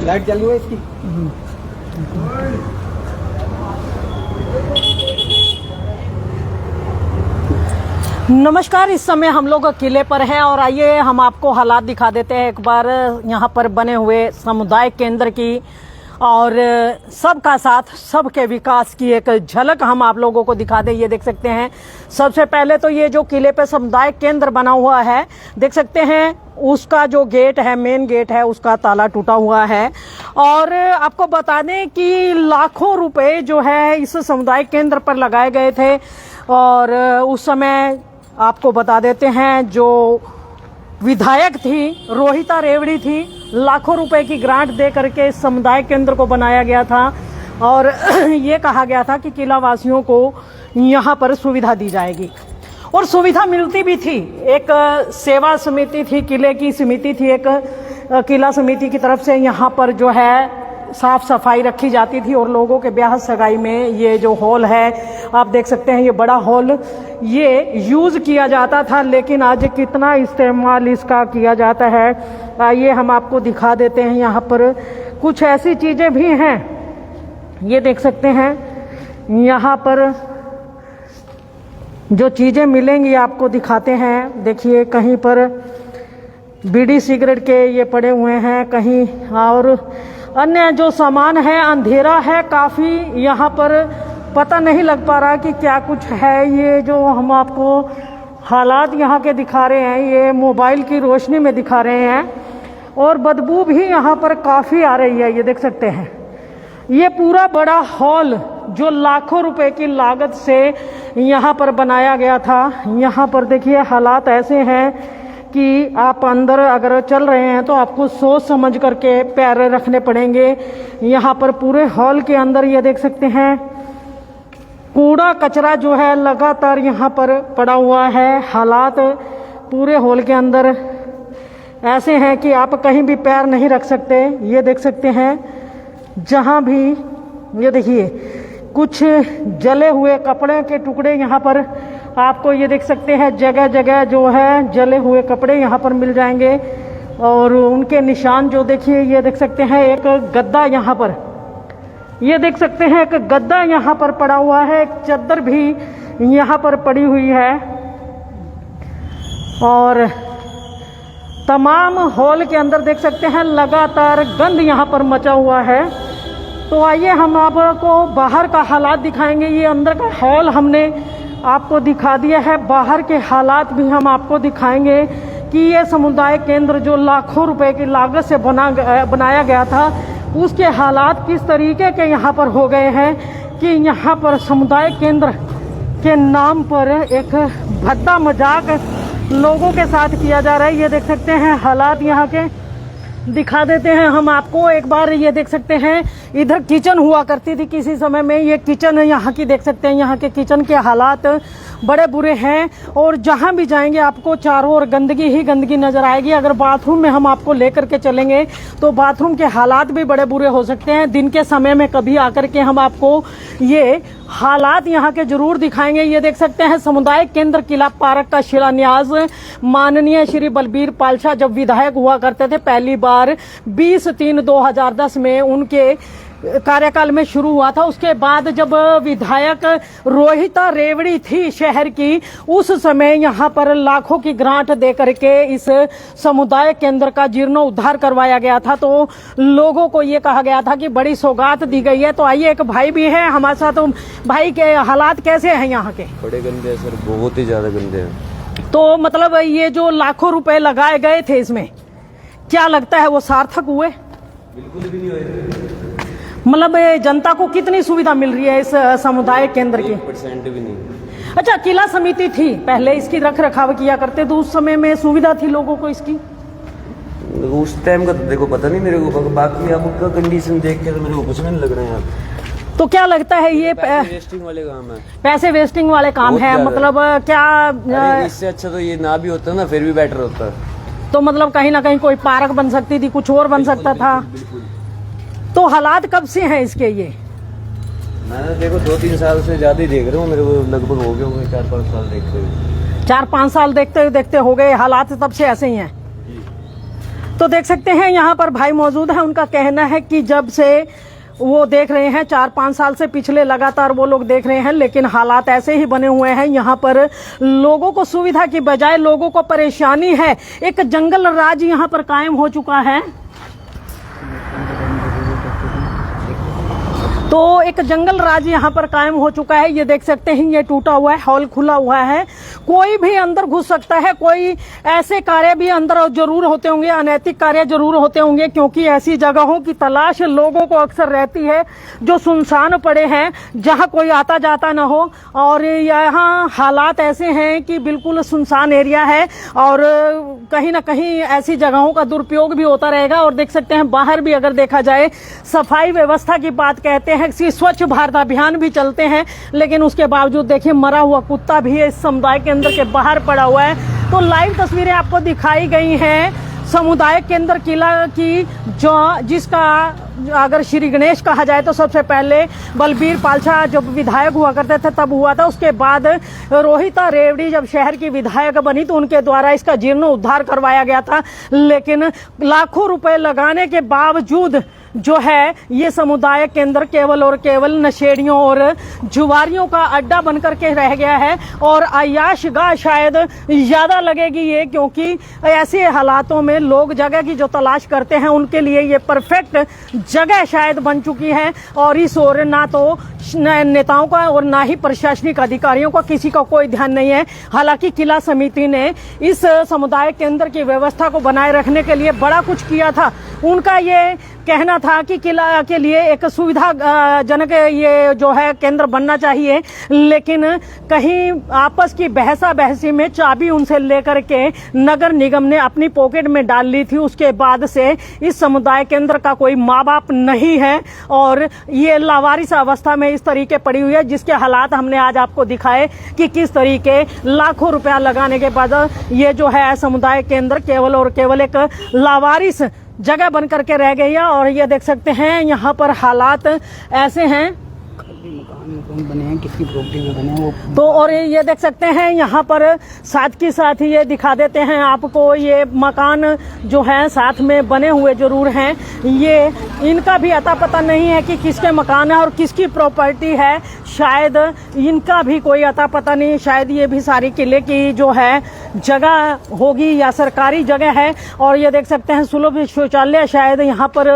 Light चालू है इसकी। नमस्कार, इस समय हम लोग किले पर हैं और आइए हम आपको हालात दिखा देते हैं एक बार यहाँ पर बने हुए समुदाय केंद्र की और सबका साथ सबके विकास की एक झलक हम आप लोगों को दिखा दें। ये देख सकते हैं, सबसे पहले तो ये जो किले पे समुदाय केंद्र बना हुआ है देख सकते हैं, उसका जो गेट है, मेन गेट है, उसका ताला टूटा हुआ है। और आपको बता दें कि लाखों रुपए जो है इस समुदाय केंद्र पर लगाए गए थे और उस समय आपको बता देते हैं जो विधायक थी रोहिता रेवड़ी थी, लाखों रुपए की ग्रांट दे करके इस समुदाय केंद्र को बनाया गया था और ये कहा गया था कि किला वासियों को यहाँ पर सुविधा दी जाएगी और सुविधा मिलती भी थी। एक सेवा समिति थी, किले की समिति थी, एक किला समिति की तरफ से यहाँ पर जो है साफ सफाई रखी जाती थी और लोगों के ब्याह सगाई में ये जो हॉल है आप देख सकते हैं, ये बड़ा हॉल ये यूज किया जाता था। लेकिन आज कितना इस्तेमाल इसका किया जाता है आइए हम आपको दिखा देते हैं। यहाँ पर कुछ ऐसी चीजें भी हैं, ये देख सकते हैं, यहाँ पर जो चीजें मिलेंगी आपको दिखाते हैं। देखिए कहीं पर बीड़ी सिगरेट के ये पड़े हुए हैं, कहीं और अन्य जो सामान है। अंधेरा है काफी, यहाँ पर पता नहीं लग पा रहा कि क्या कुछ है। ये जो हम आपको हालात यहाँ के दिखा रहे हैं ये मोबाइल की रोशनी में दिखा रहे हैं और बदबू भी यहाँ पर काफी आ रही है। ये देख सकते हैं, ये पूरा बड़ा हॉल जो लाखों रुपए की लागत से यहाँ पर बनाया गया था। यहाँ पर देखिए हालात ऐसे हैं कि आप अंदर अगर चल रहे हैं तो आपको सोच समझ करके पैर रखने पड़ेंगे। यहाँ पर पूरे हॉल के अंदर ये देख सकते हैं कूड़ा कचरा जो है लगातार यहाँ पर पड़ा हुआ है। हालात पूरे हॉल के अंदर ऐसे हैं कि आप कहीं भी पैर नहीं रख सकते। ये देख सकते हैं जहाँ भी, ये देखिए कुछ जले हुए कपड़े के टुकड़े यहाँ पर आपको ये देख सकते हैं, जगह जगह जो है जले हुए कपड़े यहाँ पर मिल जाएंगे और उनके निशान जो देखिए ये देख सकते हैं। एक गद्दा यहाँ पर, ये देख सकते हैं एक गद्दा यहाँ पर पड़ा हुआ है, एक चादर भी यहाँ पर पड़ी हुई है और तमाम हॉल के अंदर देख सकते हैं लगातार गंद यहाँ पर मचा हुआ है। तो आइए हम आपको बाहर का हालात दिखाएंगे। ये अंदर का हॉल हमने आपको दिखा दिया है, बाहर के हालात भी हम आपको दिखाएंगे कि ये समुदाय केंद्र जो लाखों रुपए की लागत से बनाया गया था उसके हालात किस तरीके के यहाँ पर हो गए हैं कि यहाँ पर समुदाय केंद्र के नाम पर एक भद्दा मजाक लोगों के साथ किया जा रहा है। ये देख सकते हैं हालात यहाँ के दिखा देते हैं हम आपको एक बार। ये देख सकते हैं इधर किचन हुआ करती थी किसी समय में, ये किचन यहाँ की देख सकते हैं, यहाँ के किचन के हालात बड़े बुरे हैं और जहाँ भी जाएंगे आपको चारों ओर गंदगी ही गंदगी नजर आएगी। अगर बाथरूम में हम आपको लेकर के चलेंगे तो बाथरूम के हालात भी बड़े बुरे हो सकते हैं। दिन के समय में कभी आकर के हम आपको ये हालात यहाँ के जरूर दिखाएंगे। ये देख सकते हैं समुदाय केंद्र किला पार्क का शिलान्यास माननीय श्री बलबीर पालशाह जब विधायक हुआ करते थे पहली बार 20-3-2010 में उनके कार्यकाल में शुरू हुआ था। उसके बाद जब विधायक रोहिता रेवड़ी थी शहर की, उस समय यहाँ पर लाखों की ग्रांट दे करके इस समुदाय केंद्र का जीर्णोद्धार करवाया गया था। तो लोगों को ये कहा गया था कि बड़ी सौगात दी गई है। तो आइए एक भाई भी है हमारे साथ, तो भाई के हालात कैसे हैं यहाँ के? बड़े गंदे हैं सर, बहुत ही ज्यादा गंदे हैं। तो मतलब ये जो लाखों रुपए लगाए गए थे इसमें क्या लगता है वो सार्थक हुए? बिल्कुल भी नहीं हुए। मतलब जनता को कितनी सुविधा मिल रही है इस समुदाय केंद्र की? 1% भी नहीं। अच्छा, किला समिति थी पहले, इसकी रख रखाव किया करते तो उस समय में सुविधा थी लोगों को इसकी? उस टाइम का तो देखो पता नहीं मेरे को, बाकी आपका कंडीशन देख के तो मेरे को कुछ नहीं लग रहा है यार। तो क्या लगता है ये पैसे वेस्टिंग वाले काम है? पैसे वेस्टिंग वाले काम है, मतलब क्या? इससे अच्छा तो ये ना भी होता ना फिर भी बेटर होता। तो मतलब कहीं ना कहीं कोई पार्क बन सकती थी, कुछ और बन सकता था। तो हालात कब से हैं इसके? ये मैं देखो 2-3 साल से ज्यादा ही देख रहा हूँ, मेरे को लगभग हो गए होंगे 4-5 साल देखते हुए। 4-5 साल देखते हो गए, हालात तब से ऐसे ही हैं। तो देख सकते हैं यहाँ पर भाई मौजूद है, उनका कहना है कि जब से वो देख रहे हैं 4-5 साल से पिछले लगातार वो लोग देख रहे हैं, लेकिन हालात ऐसे ही बने हुए हैं। यहाँ पर लोगों को सुविधा की बजाय लोगों को परेशानी है। एक जंगल राज यहाँ पर कायम हो चुका है। तो एक जंगल राज यहाँ पर कायम हो चुका है। ये देख सकते हैं, ये टूटा हुआ है, हॉल खुला हुआ है, कोई भी अंदर घुस सकता है। कोई ऐसे कार्य भी अंदर जरूर होते होंगे, अनैतिक कार्य जरूर होते होंगे, क्योंकि ऐसी जगहों की तलाश लोगों को अक्सर रहती है जो सुनसान पड़े हैं, जहाँ कोई आता जाता ना हो। और यहाँ हालात ऐसे हैं कि बिल्कुल सुनसान एरिया है और कहीं ना कहीं ऐसी जगहों का दुरुपयोग भी होता रहेगा। और देख सकते हैं बाहर भी अगर देखा जाए, सफाई व्यवस्था की बात कहते हैं कि स्वच्छ भारत अभियान भी चलते हैं, लेकिन उसके बावजूद देखिए मरा हुआ कुत्ता भी इस समुदाय केंद्र के बाहर पड़ा हुआ है। तो लाइव तस्वीरें आपको दिखाई गई हैं समुदाय केंद्र किला की, जो जिसका अगर श्री गणेश कहा जाए तो सबसे पहले बलबीर पालछा जब विधायक हुआ करते थे तब हुआ था। उसके बाद रोहिता रेवड़ी जब शहर की विधायक बनी तो उनके द्वारा इसका जीर्णोद्धार करवाया गया था, लेकिन लाखों रुपए लगाने के बावजूद जो है ये समुदाय केंद्र केवल और केवल नशेड़ियों और जुआरियों का अड्डा बनकर के रह गया है। और अय्याशगाह शायद ज्यादा लगेगी ये, क्योंकि ऐसे हालातों में लोग जगह की जो तलाश करते हैं उनके लिए ये परफेक्ट जगह शायद बन चुकी है। और इस ओर ना तो नेताओं का और ना ही प्रशासनिक अधिकारियों का किसी का कोई ध्यान नहीं है। हालांकि किला समिति ने इस समुदाय केंद्र की व्यवस्था को बनाए रखने के लिए बड़ा कुछ किया था। उनका ये कहना था कि किला के लिए एक सुविधाजनक ये जो है केंद्र बनना चाहिए, लेकिन कहीं आपस की बहसा बहसी में चाबी उनसे लेकर के नगर निगम ने अपनी पॉकेट में डाल ली थी। उसके बाद से इस समुदाय केंद्र का कोई माँ बाप नहीं है और ये लावारिस अवस्था में इस तरीके पड़ी हुई है, जिसके हालात हमने आज आपको दिखाए कि किस तरीके लाखों रुपया लगाने के बाद ये जो है समुदाय केंद्र केवल और केवल एक लावारिस जगह बन करके रह गई है। और ये देख सकते हैं यहाँ पर हालात ऐसे हैं, मकान बने हैं, किसकी प्रॉपर्टी में बने हैं वो। तो और ये देख सकते हैं यहाँ पर साथ के साथ ये दिखा देते हैं आपको, ये मकान जो है साथ में बने हुए जरूर हैं। ये इनका भी अता पता नहीं है कि किसके मकान है और किसकी प्रॉपर्टी है, शायद इनका भी कोई अता पता नहीं। शायद ये भी सारी किले की जो है जगह होगी या सरकारी जगह है। और ये देख सकते हैं सुलभ शौचालय शायद यहाँ पर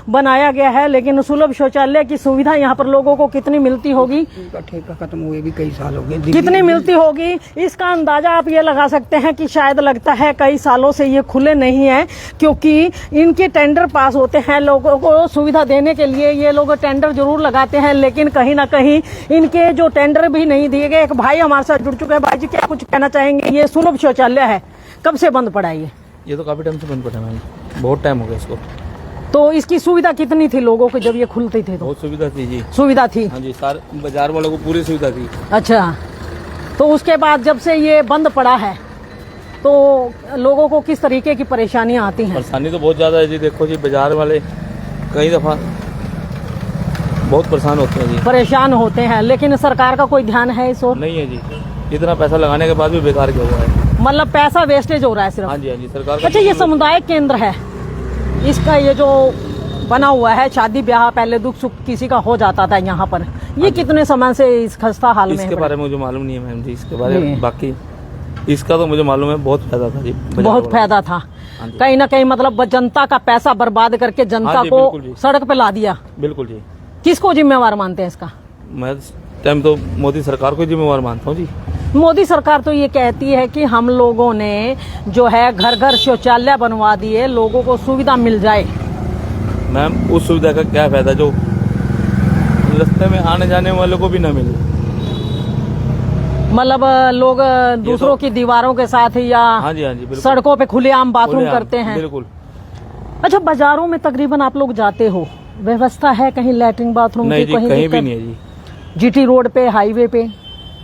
बनाया गया है, लेकिन सुलभ शौचालय की सुविधा यहाँ पर लोगों को कितनी मिलती होगी, इनका ठेका खत्म हुए भी कई साल हो गए, कितनी मिलती होगी इसका अंदाजा आप ये लगा सकते हैं कि शायद लगता है कई सालों से ये खुले नहीं है, क्योंकि इनके टेंडर पास होते हैं लोगों को सुविधा देने के लिए। ये लोग टेंडर जरूर लगाते हैं, लेकिन कहीं ना कहीं इनके जो टेंडर भी नहीं दिए गए। एक भाई हमारे साथ जुड़ चुके हैं, भाई जी क्या कुछ कहना चाहेंगे? ये सुलभ शौचालय है, कब से बंद पड़ा ये तो काफी टाइम से बंद पड़ा है, बहुत टाइम हो गया इसको। तो इसकी सुविधा कितनी थी लोगों को जब ये खुलती थी? तो बहुत सुविधा थी जी, सुविधा थी। हाँ जी, सारे बाजार वालों को पूरी सुविधा थी। अच्छा, तो उसके बाद जब से ये बंद पड़ा है तो लोगों को किस तरीके की परेशानियां आती हैं? परेशानी तो बहुत ज्यादा है जी। देखो जी, बाजार वाले कई दफा बहुत परेशान होते हैं जी, परेशान होते हैं, लेकिन सरकार का कोई ध्यान है इस ओर? नहीं है जी। इतना पैसा लगाने के बाद भी बेकार किया हुआ है, मतलब पैसा वेस्टेज हो रहा है सिर्फ। हाँ जी, हाँ जी, सरकार का। अच्छा, ये समुदाय केंद्र है, इसका ये जो बना हुआ है, शादी ब्याह पहले दुख सुख किसी का हो जाता था यहाँ पर, ये कितने समय से इस खस्ता हाल में है? इसके बारे में मुझे मालूम नहीं है मैम जी, इसके बारे में। बाकी इसका तो मुझे मालूम है बहुत फायदा था जी, बहुत फायदा था। कहीं ना कहीं मतलब जनता का पैसा बर्बाद करके जनता को सड़क पे ला दिया। बिल्कुल जी। किसको जिम्मेवार मानते हैं इसका? मैं टाइम तो मोदी सरकार को जिम्मेवार मानता हूँ जी। मोदी सरकार तो ये कहती है कि हम लोगों ने जो है घर घर शौचालय बनवा दिए, लोगों को सुविधा मिल जाए। मैम, उस सुविधा का क्या फायदा जो रास्ते में आने जाने वालों को भी ना मिले? मतलब लोग दूसरों की दीवारों के साथ या हाँ जी, हाँ जी, सड़कों पे खुलेआम बाथरूम करते हैं। बिल्कुल। अच्छा, बाजारों में तकरीबन आप लोग जाते हो, व्यवस्था है कहीं लैट्रिन बाथरूम नहीं की? जी, कहीं भी नहीं है जी। जीटी रोड पे, हाईवे पे?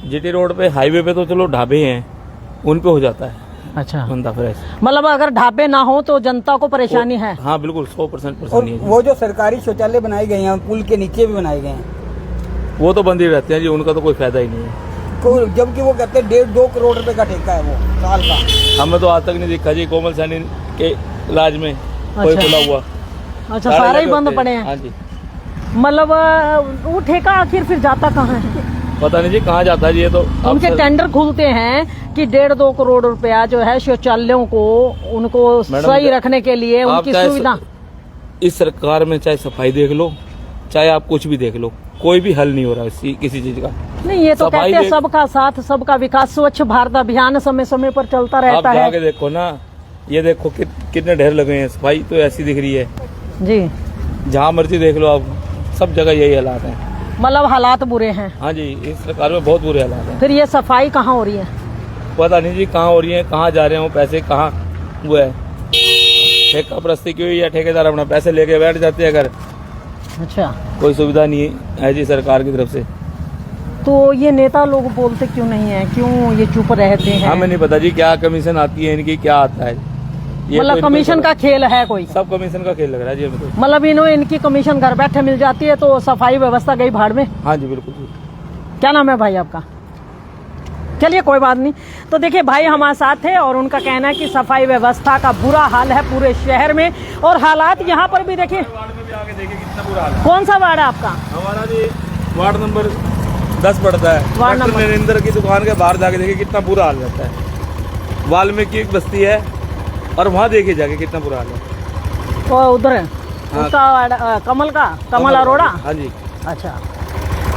जीटी रोड पे, हाईवे पे तो चलो ढाबे हैं, उन पे हो जाता है। अच्छा, बंदा फ्रेश। मतलब अगर ढाबे ना हो तो जनता को परेशानी है? हाँ बिल्कुल, 100% और परेशानी है जी। वो जो सरकारी शौचालय बनाए गए हैं पुल के नीचे भी बनाए गए हैं, वो तो बंद ही रहते हैं जी, उनका तो कोई फायदा ही नहीं है। जबकि वो कहते हैं 1.5-2 करोड़ रुपए का ठेका है वो साल का। हमें तो आज तक नहीं दिखा जी कोमल सैनी के इलाज में कोई अच्छा। खुला हुआ, अच्छा, सारे ही लगे बंद होते पड़े हैं। हाँ हैं। जी, मतलब वो ठेका आखिर फिर जाता कहाँ है? पता नहीं जी कहाँ जाता है जी, ये तो अब उनके सर- टेंडर खुलते हैं कि 1.5-2 करोड़ रुपया जो है शौचालयों को उनको मैडम, सही रखने के लिए आप उनकी चाहे सुविधा। इस सरकार में चाहे सफाई देख लो, चाहे आप कुछ भी देख लो, कोई भी हल नहीं हो रहा है किसी चीज का। नहीं, ये तो सफाई कहते हैं देख- सबका साथ सबका विकास, स्वच्छ भारत अभियान समय समय पर चलता आप रहता है। जाके देखो ना, ये देखो कितने ढेर लगे हैं, सफाई तो ऐसी दिख रही है, जी, जहाँ मर्जी देख लो आप, सब जगह यही हालात हैं। मतलब हालात बुरे हैं। हाँ जी, इस सरकार में बहुत बुरे हालात हैं। फिर ये सफाई कहाँ हो रही है? पता नहीं जी कहाँ हो रही है, कहाँ जा रहे हैं वो पैसे, कहाँ वो है ठेका परस्ती की हुई, या ठेकेदार अपना पैसे लेके बैठ जाते हैं अगर, अच्छा, कोई सुविधा नहीं है जी सरकार की तरफ से। तो ये नेता लोग बोलते क्यों नहीं है, क्यों ये चुप रहते हैं? हमें नहीं पता जी क्या कमीशन आती है इनकी, क्या आता है ये, मतलब तो इनको कमीशन का खेल है कोई? सब कमीशन का खेल लग रहा है जी हमें तो। मतलब इनकी कमीशन घर बैठे मिल जाती है तो सफाई व्यवस्था गई भाड़ में। हाँ जी बिल्कुल जी। क्या नाम है भाई आपका? चलिए कोई बात नहीं। तो देखिए भाई हमारे साथ थे और उनका कहना है कि सफाई व्यवस्था का बुरा हाल है पूरे शहर में, और हालात यहाँ पर भी देखिए। वार्ड में भी आके देखिए कितना बुरा हाल है। कौन सा वार्ड है आपका? हमारा जी वार्ड नंबर 10 पड़ता है। वार्ड डॉक्टर नंबर- नरेंद्र की दुकान के बाहर जाके देखिए कितना बुरा हाल रहता है। वाल्मीकि एक बस्ती है और वहाँ देखिए जाके कितना बुरा हाल है। वो उधर है हाँ। उसका वार्ड, कमल अरोड़ा। हाँ जी, अच्छा,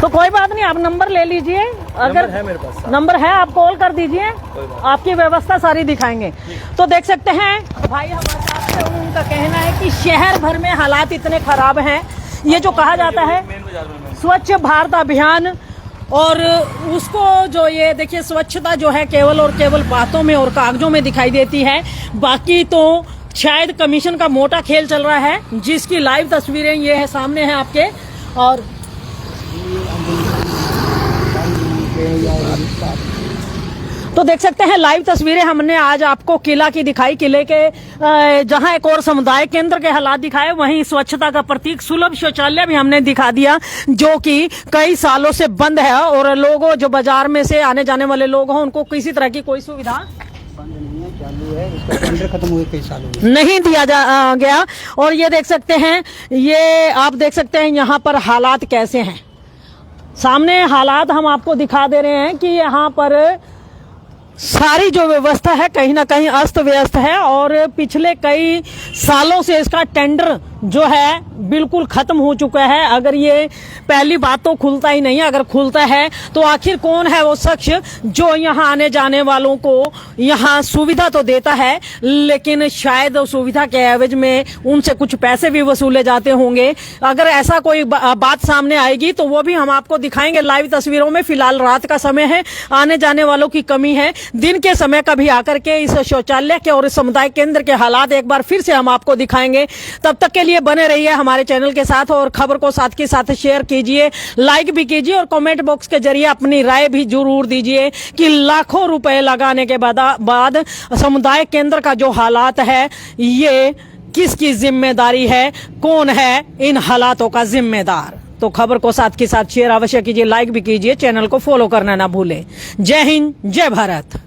तो कोई बात नहीं, आप नंबर ले लीजिए। अगर नंबर है मेरे पास। नंबर है आप कॉल कर दीजिए, कोई बात आपकी व्यवस्था सारी दिखाएंगे। तो देख सकते हैं भाई हमारे साथ थे, उनका कहना है कि शहर भर में हालात इतने खराब हैं। ये जो कहा जाता है मेन बाजार में स्वच्छ भारत अभियान, और उसको जो ये देखिए स्वच्छता जो है केवल और केवल बातों में और कागजों में दिखाई देती है, बाकी तो शायद कमीशन का मोटा खेल चल रहा है, जिसकी लाइव तस्वीरें ये है सामने हैं आपके। और तो देख सकते हैं लाइव तस्वीरें हमने आज आपको किला की दिखाई, किले के जहां एक और समुदाय केंद्र के हालात दिखाए, वहीं स्वच्छता का प्रतीक सुलभ शौचालय भी हमने दिखा दिया, जो कि कई सालों से बंद है और लोगों जो बाजार में से आने जाने वाले लोग हैं उनको किसी तरह की कोई सुविधा बंद नहीं है, चालू है। इसका टेंडर खत्म हुए कई साल हो गए। नहीं दिया गया। और ये देख सकते हैं, ये आप देख सकते हैं यहाँ पर हालात कैसे हैं। सामने हालात हम आपको दिखा दे रहे हैं कि यहाँ पर सारी जो व्यवस्था है कहीं ना कहीं अस्त व्यस्त है, और पिछले कई सालों से इसका टेंडर जो है बिल्कुल खत्म हो चुका है। अगर ये पहली बात तो खुलता ही नहीं है, अगर खुलता है तो आखिर कौन है वो शख्स जो यहाँ आने जाने वालों को यहाँ सुविधा तो देता है, लेकिन शायद सुविधा के एवज में उनसे कुछ पैसे भी वसूले जाते होंगे। अगर ऐसा कोई बात सामने आएगी तो वो भी हम आपको दिखाएंगे लाइव तस्वीरों में। फिलहाल रात का समय है, आने जाने वालों की कमी है। दिन के समय कभी आकर के इस शौचालय के और इस समुदाय केंद्र के हालात एक बार फिर से हम आपको दिखाएंगे। तब तक के लिए बने रहिए हमारे चैनल के साथ, और खबर को साथ के साथ शेयर कीजिए, लाइक भी कीजिए, और कमेंट बॉक्स के जरिए अपनी राय भी जरूर दीजिए कि लाखों रुपए लगाने के बाद समुदाय केंद्र का जो हालात है ये किसकी जिम्मेदारी है, कौन है इन हालातों का जिम्मेदार। तो खबर को साथ के साथ शेयर अवश्य कीजिए, लाइक भी कीजिए, चैनल को फॉलो करना ना भूलें। जय हिंद, जय भारत।